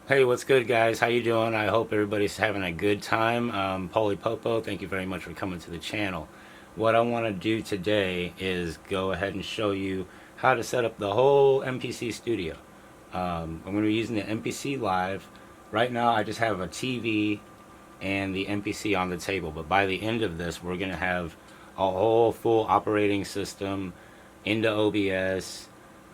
Hey, what's good, guys? How you doing? I hope everybody's having a good time. Paulie Popo, thank you very much for coming to the channel. What I want to do today is go ahead and show you how to set up the whole MPC studio. I'm going to be using the MPC Live. Right now, I just have a TV and the MPC on the table, but by the end of this, we're going to have a whole full operating system into OBS,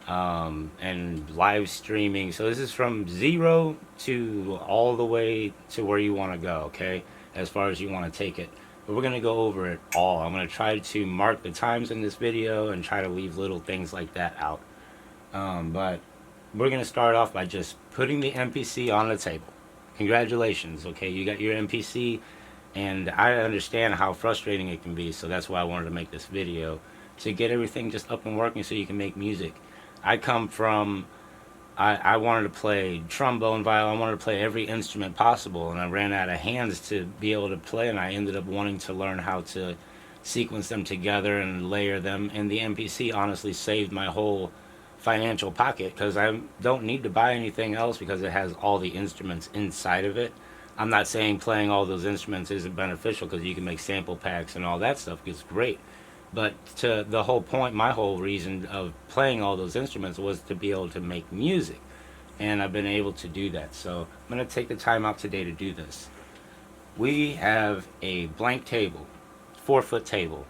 and live streaming. So this is from zero to all the way to where you want to go, okay? As far as you want to take it. But we're going to go over it all. I'm going to try to mark the times in this video and try to leave little things like that out. But we're going to start off by just putting the MPC on the table. Congratulations, okay? You got your MPC, and I understand how frustrating it can be, so that's why I wanted to make this video, to get everything just up and working so you can make music. I come from, I wanted to play trombone, violin, I wanted to play every instrument possible, and I ran out of hands to be able to play, and I ended up wanting to learn how to sequence them together and layer them, and the MPC honestly saved my whole financial pocket because I don't need to buy anything else because it has all the instruments inside of it. I'm not saying playing all those instruments isn't beneficial because you can make sample packs and all that stuff. It's great. But to the whole point, my whole reason of playing all those instruments was to be able to make music. And I've been able to do that. So I'm going to take the time out today to do this. We have a blank table, 4-foot table,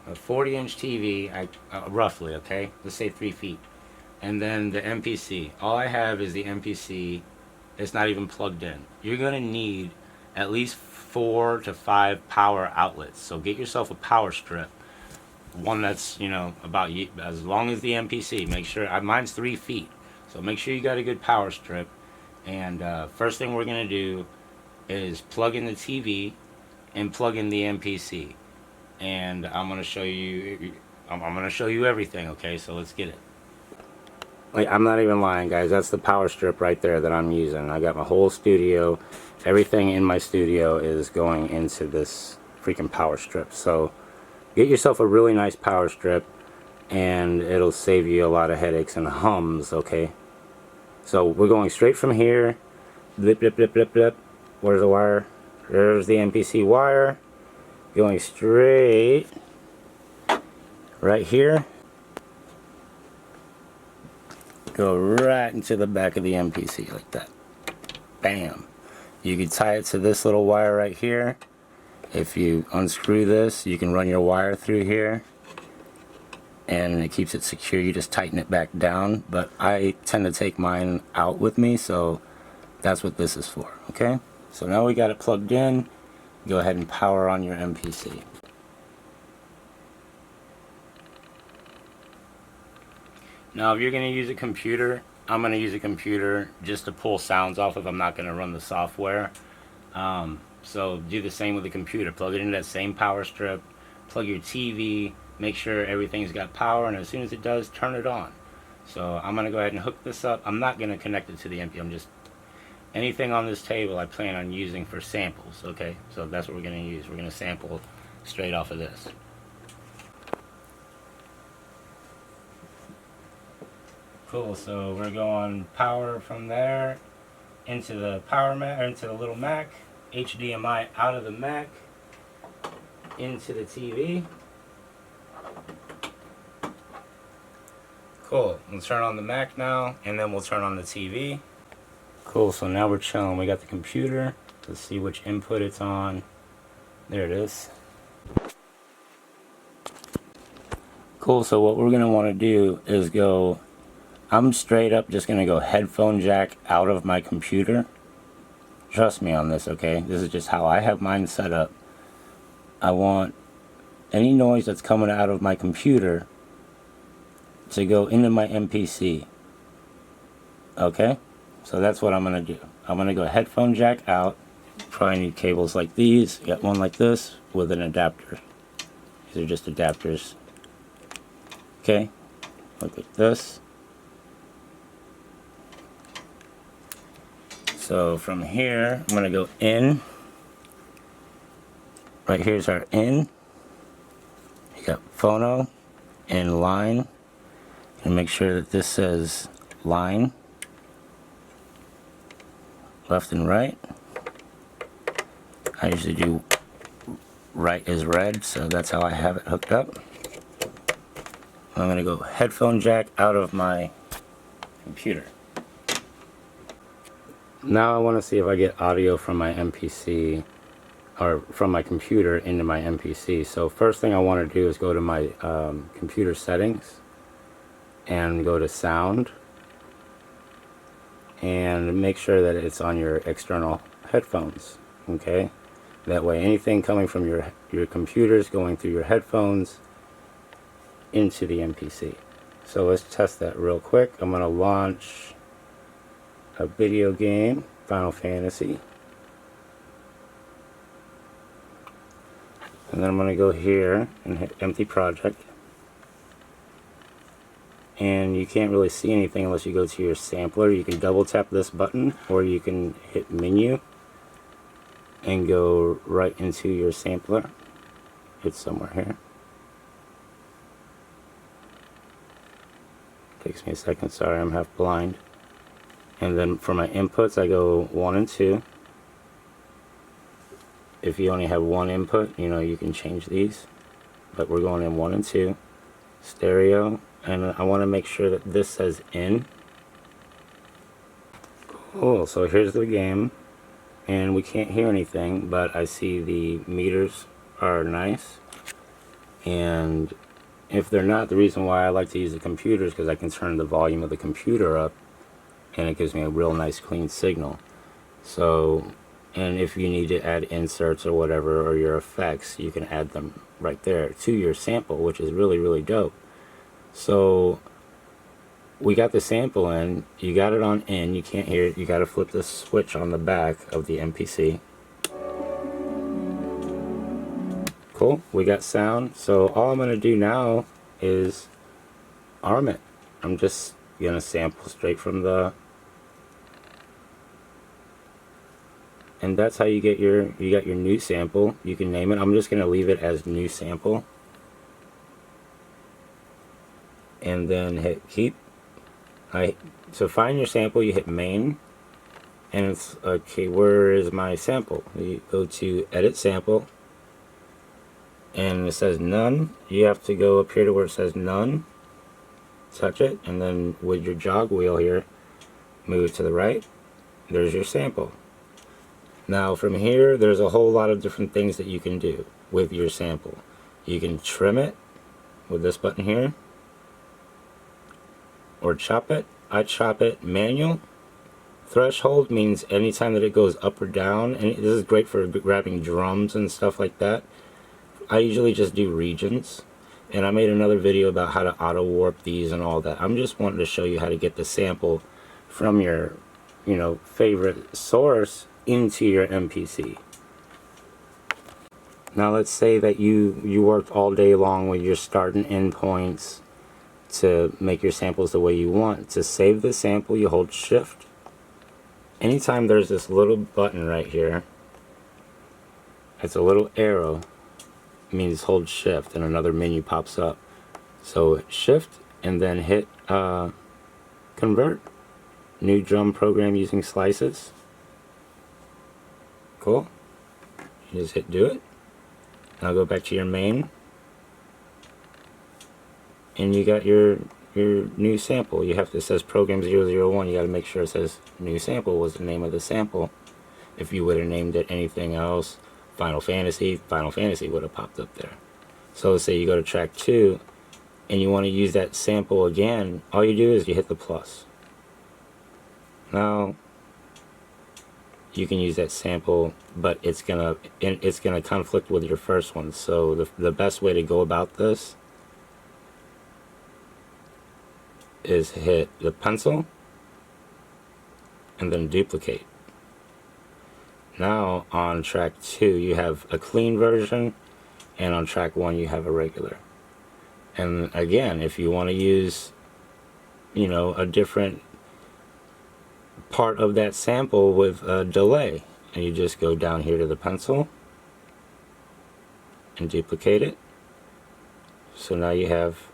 a 40-inch TV, roughly, okay? Let's say 3 feet. And then the MPC. All I have is the MPC. It's not even plugged in. You're going to need at least 4 to 5 power outlets. So get yourself a power strip. One that's, about as long as the MPC. Make sure, mine's 3 feet. So make sure you got a good power strip. And first thing we're going to do is plug in the TV and plug in the MPC. And I'm going to show you, I'm going to show you everything, okay? So let's get it. Like, I'm not even lying, guys. That's the power strip right there that I'm using. I got my whole studio. Everything in my studio is going into this freaking power strip. So get yourself a really nice power strip, and it'll save you a lot of headaches and hums, okay? So we're going straight from here. Blip, blip, blip, blip, blip. Where's the wire? There's the MPC wire. Going straight right here. Go right into the back of the MPC like that. Bam. You can tie it to this little wire right here. If you unscrew this, you can run your wire through here and it keeps it secure. You just tighten it back down, but I tend to take mine out with me, so that's what this is for, okay? So now we got it plugged in. Go ahead and power on your MPC. Now if you're going to use a computer, I'm going to use a computer just to pull sounds off of. I'm not going to run the software. So do the same with the computer. Plug it into that same power strip. Plug your TV. Make sure everything's got power, and as soon as it does, turn it on. So I'm going to go ahead and hook this up. I'm not going to connect it to the MP. I'm just, anything on this table I plan on using for samples, okay? So that's what we're going to use. We're going to sample straight off of this. Cool, so we're going power from there into the power Mac, or into the little Mac, HDMI out of the Mac, into the TV. Cool, we'll turn on the Mac now, and then we'll turn on the TV. Cool, so now we're chilling. We got the computer. Let's see which input it's on. There it is. Cool, so what we're going to want to do is go, I'm straight up just going to go headphone jack out of my computer. Trust me on this, okay? This is just how I have mine set up. I want any noise that's coming out of my computer to go into my MPC. Okay? So that's what I'm going to do. I'm going to go headphone jack out. Probably need cables like these. Got one like this with an adapter. These are just adapters. Okay? Look at this. So from here, I'm going to go in. Right here's our in. You got phono and line. And make sure that this says line. left and right. I usually do right is red, so that's how I have it hooked up. I'm going to go headphone jack out of my computer. Now I want to see if I get audio from my MPC, or from my computer into my MPC. So first thing I want to do is go to my computer settings and go to sound and make sure that it's on your external headphones. Okay, that way anything coming from your computer is going through your headphones into the MPC. So let's test that real quick. I'm going to launch a video game, Final Fantasy. And then I'm going to go here and hit empty project. And you can't really see anything unless you go to your sampler. You can double tap this button, or you can hit menu and go right into your sampler. It's somewhere here. Takes me a second, sorry, I'm half blind. And then for my inputs, I go 1 and 2. If you only have one input, you know, you can change these, but we're going in 1 and 2. Stereo, and I want to make sure that this says in. Cool, so here's the game, and we can't hear anything, but I see the meters are nice. And if they're not, the reason why I like to use the computer is because I can turn the volume of the computer up, and it gives me a real nice clean signal. So, and if you need to add inserts or whatever, or your effects, you can add them right there to your sample, which is really, really dope. So we got the sample in, you got it on in, you can't hear it, you got to flip the switch on the back of the MPC. Cool, we got sound. So all I'm going to do now is arm it. I'm just going to sample straight from the, and that's how you get you got your new sample. You can name it. I'm just going to leave it as new sample. And then hit keep. So find your sample, you hit main, and it's okay, where is my sample? You go to edit sample, and it says none. You have to go up here to where it says none, touch it, and then with your jog wheel here, move it to the right. There's your sample. Now from here, there's a whole lot of different things that you can do with your sample. You can trim it with this button here, or chop it. I chop it manual. Threshold means anytime that it goes up or down, and this is great for grabbing drums and stuff like that. I usually just do regions, and I made another video about how to auto warp these and all that. I'm just wanting to show you how to get the sample from your, you know, favorite source into your MPC. Now let's say that you worked all day long with your start and end points to make your samples the way you want. To save the sample, you hold shift. Anytime there's this little button right here, it's a little arrow, it means hold shift and another menu pops up. So shift and then hit convert. New drum program using slices. Cool. You just hit do it. Now go back to your main, and you got your new sample. You have to, it says program 001. You got to make sure it says new sample was the name of the sample. If you would have named it anything else, Final Fantasy would have popped up there. So let's say you go to track 2 and you want to use that sample again. All you do is you hit the plus. Now you can use that sample, but it's gonna conflict with your first one. So the best way to go about this is hit the pencil and then duplicate. Now on track 2 you have a clean version, and on track 1 you have a regular. And again, if you want to use, you know, a different part of that sample with a delay, and you just go down here to the pencil and duplicate it. So now you have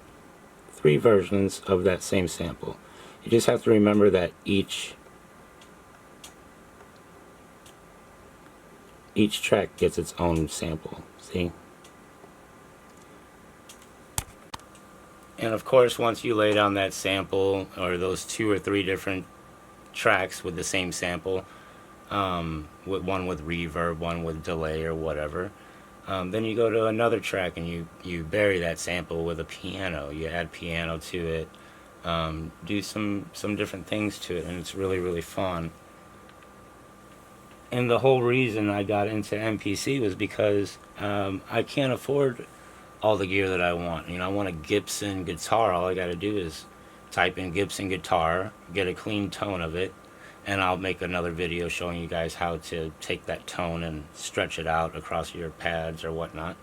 3 versions of that same sample. You just have to remember that each each track gets its own sample. See? And of course, once you lay down that sample, or those 2 or 3 different tracks with the same sample, with one with reverb, one with delay or whatever, then you go to another track and you bury that sample with a piano. You add piano to it, do some different things to it, and it's really, really fun. And the whole reason I got into MPC was because I can't afford all the gear that I want. You know, I want a Gibson guitar. All I got to do is type in Gibson guitar, get a clean tone of it, and I'll make another video showing you guys how to take that tone and stretch it out across your pads or whatnot.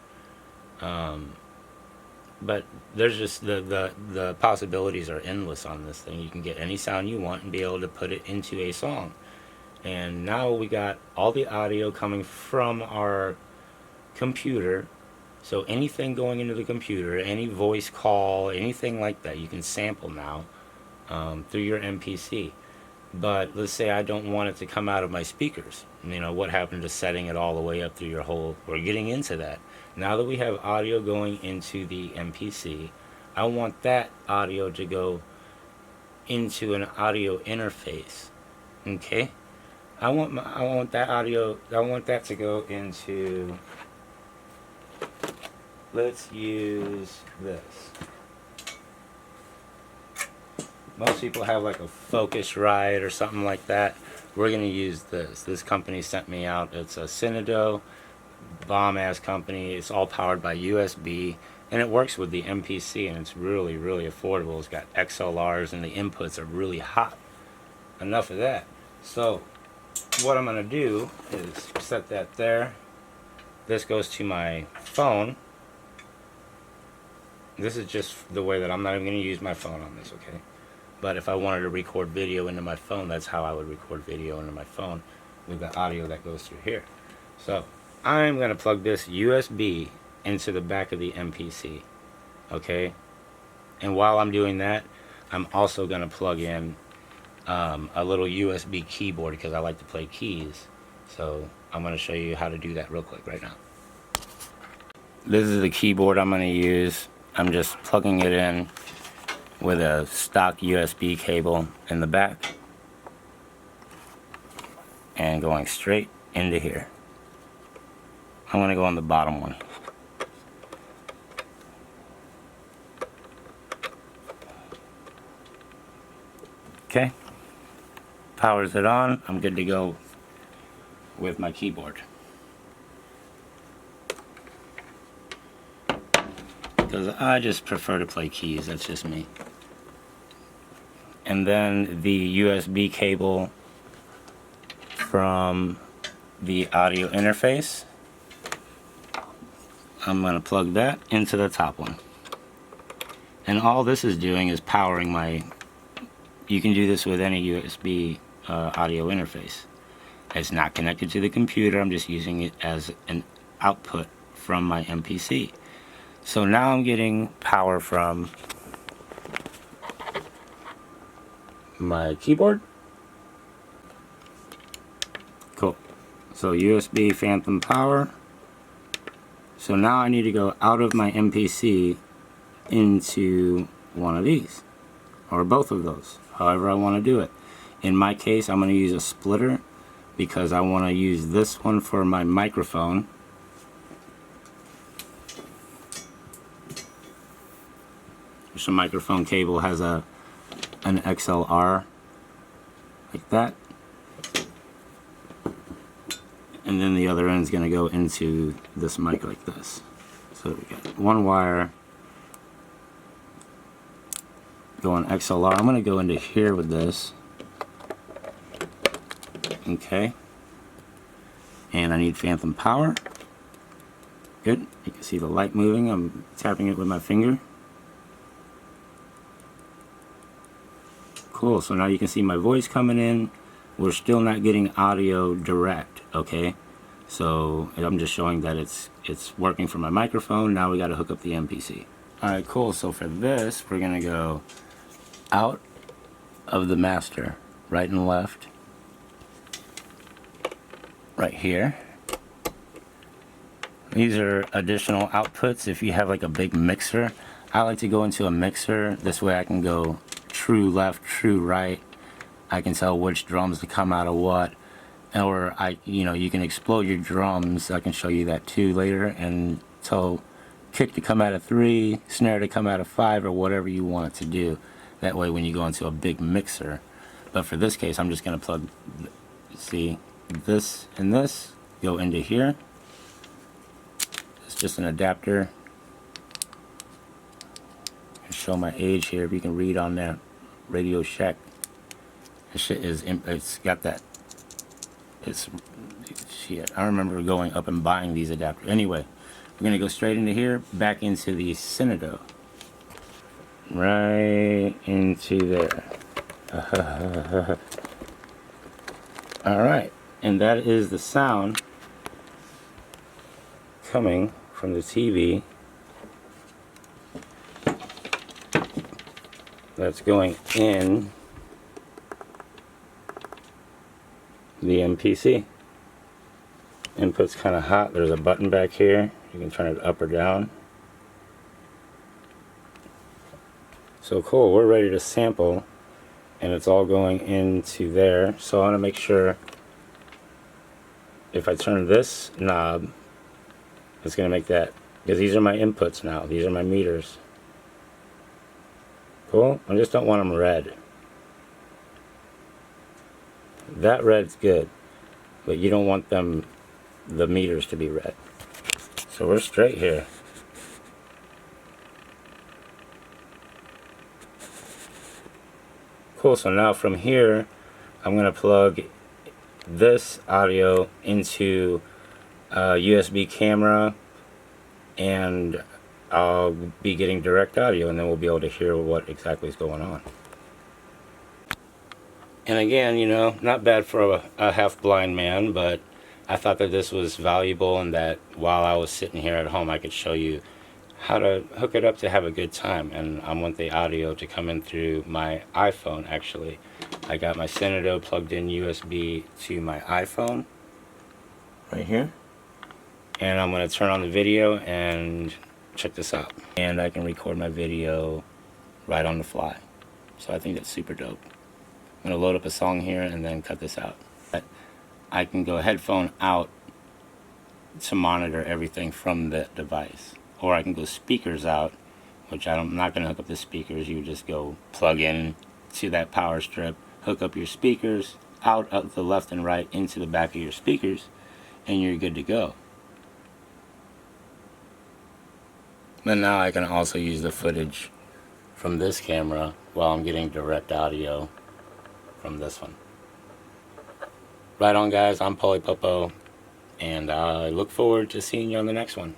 But there's just the possibilities are endless on this thing. You can get any sound you want and be able to put it into a song. And now we got all the audio coming from our computer. So anything going into the computer, any voice call, anything like that, you can sample now through your MPC. But let's say I don't want it to come out of my speakers. You know, what happened to setting it all the way up through your whole... We're getting into that. Now that we have audio going into the MPC, I want that audio to go into an audio interface. Okay? I want that audio, I want that to go into... Let's use this. Most people have like a Focusrite or something like that. We're going to use this. This company sent me out. It's a Synodo, bomb-ass company. It's all powered by USB, and it works with the MPC, and it's really, really affordable. It's got XLRs, and the inputs are really hot. Enough of that. So, what I'm going to do is set that there. This goes to my phone. This is just the way that I'm not even going to use my phone on this, okay? But if I wanted to record video into my phone, that's how I would record video into my phone, with the audio that goes through here. So I'm going to plug this USB into the back of the MPC, okay? And while I'm doing that, I'm also going to plug in a little USB keyboard, because I like to play keys. So I'm going to show you how to do that real quick right now. This is the keyboard I'm going to use. I'm just plugging it in with a stock USB cable in the back and going straight into here. I'm going to go on the bottom one. Okay, powers it on. I'm good to go with my keyboard. Because I just prefer to play keys, that's just me. And then the USB cable from the audio interface, I'm going to plug that into the top one. And all this is doing is powering my... You can do this with any USB audio interface. It's not connected to the computer, I'm just using it as an output from my MPC. So now I'm getting power from my keyboard. Cool. So USB phantom power. So now I need to go out of my MPC into one of these, or both of those, however I want to do it. In my case, I'm going to use a splitter because I want to use this one for my microphone. So microphone cable has an XLR like that, and then the other end is going to go into this mic like this. So we got one wire going XLR. I'm going to go into here with this. Okay, and I need phantom power. Good, you can see the light moving. I'm tapping it with my finger. Cool, so now you can see my voice coming in. We're still not getting audio direct, okay? So I'm just showing that it's working for my microphone. Now we got to hook up the MPC. Alright, cool, so for this we're gonna go out of the master, right and left, right here, These are additional outputs if you have like a big mixer. I like to go into a mixer. This way I can go true left, true right. I can tell which drums to come out of what. Or you can explode your drums. I can show you that too later, and tell kick to come out of 3, snare to come out of 5, or whatever you want it to do. That way when you go into a big mixer. But for this case, I'm just going to plug, see, this and this go into here. It's just an adapter. I'll show my age here if you can read on that Radio Shack. This shit is, it's got that, it's shit. I remember going up and buying these adapters. Anyway, we're going to go straight into here, back into the Synado. Right into there. Alright, and that is the sound coming from the TV that's going in the MPC. Input's kind of hot. There's a button back here. You can turn it up or down. So cool, we're ready to sample, and it's all going into there. So I want to make sure if I turn this knob, it's going to make that, because these are my inputs now. These are my meters. Cool. I just don't want them red. That red's good, but you don't want them, the meters, to be red. So we're straight here. Cool, so now from here, I'm going to plug this audio into a USB camera, and I'll be getting direct audio, and then we'll be able to hear what exactly is going on. And again, not bad for a half-blind man, but I thought that this was valuable, and that while I was sitting here at home, I could show you how to hook it up to have a good time. And I want the audio to come in through my iPhone. Actually, I got my Synado plugged in USB to my iPhone right here, and I'm going to turn on the video and check this out, and I can record my video right on the fly. So I think that's super dope. I'm going to load up a song here and then cut this out. I can go headphone out to monitor everything from the device. Or I can go speakers out, which I'm not going to hook up the speakers. You just go plug in to that power strip, hook up your speakers out of the left and right into the back of your speakers, and you're good to go. But now I can also use the footage from this camera while I'm getting direct audio from this one. Right on, guys. I'm Paulie Popo, and I look forward to seeing you on the next one.